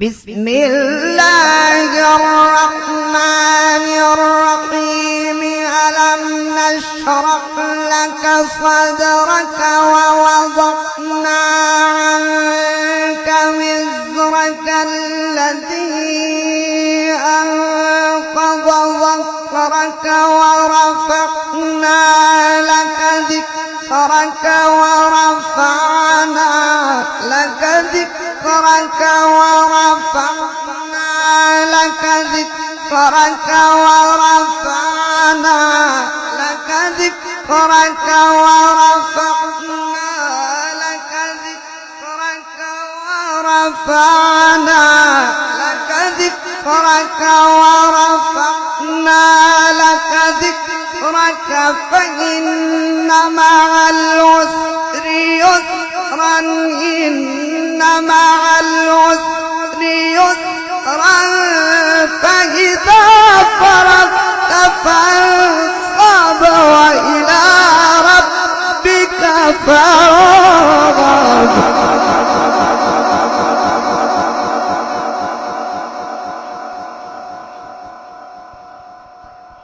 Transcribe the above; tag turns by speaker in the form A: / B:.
A: بسم الله الرحمن الرحيم. ألم نشرح لك صدرك ووضعنا عنك وزرك الذي أنقض ظهرك ورفعنا لك ذكرك ورفعنا لك ذكرك ورفعنا لك ذكرك ورفعنا لك ذكرك ورفعنا لك ذكرك ورفعنا لك ذكرك ورفعنا لك ذكرك فإن مع العسر يسرا إن مع العسر يسرا فإذا فرغت فانصب وإلى ربك فارغب.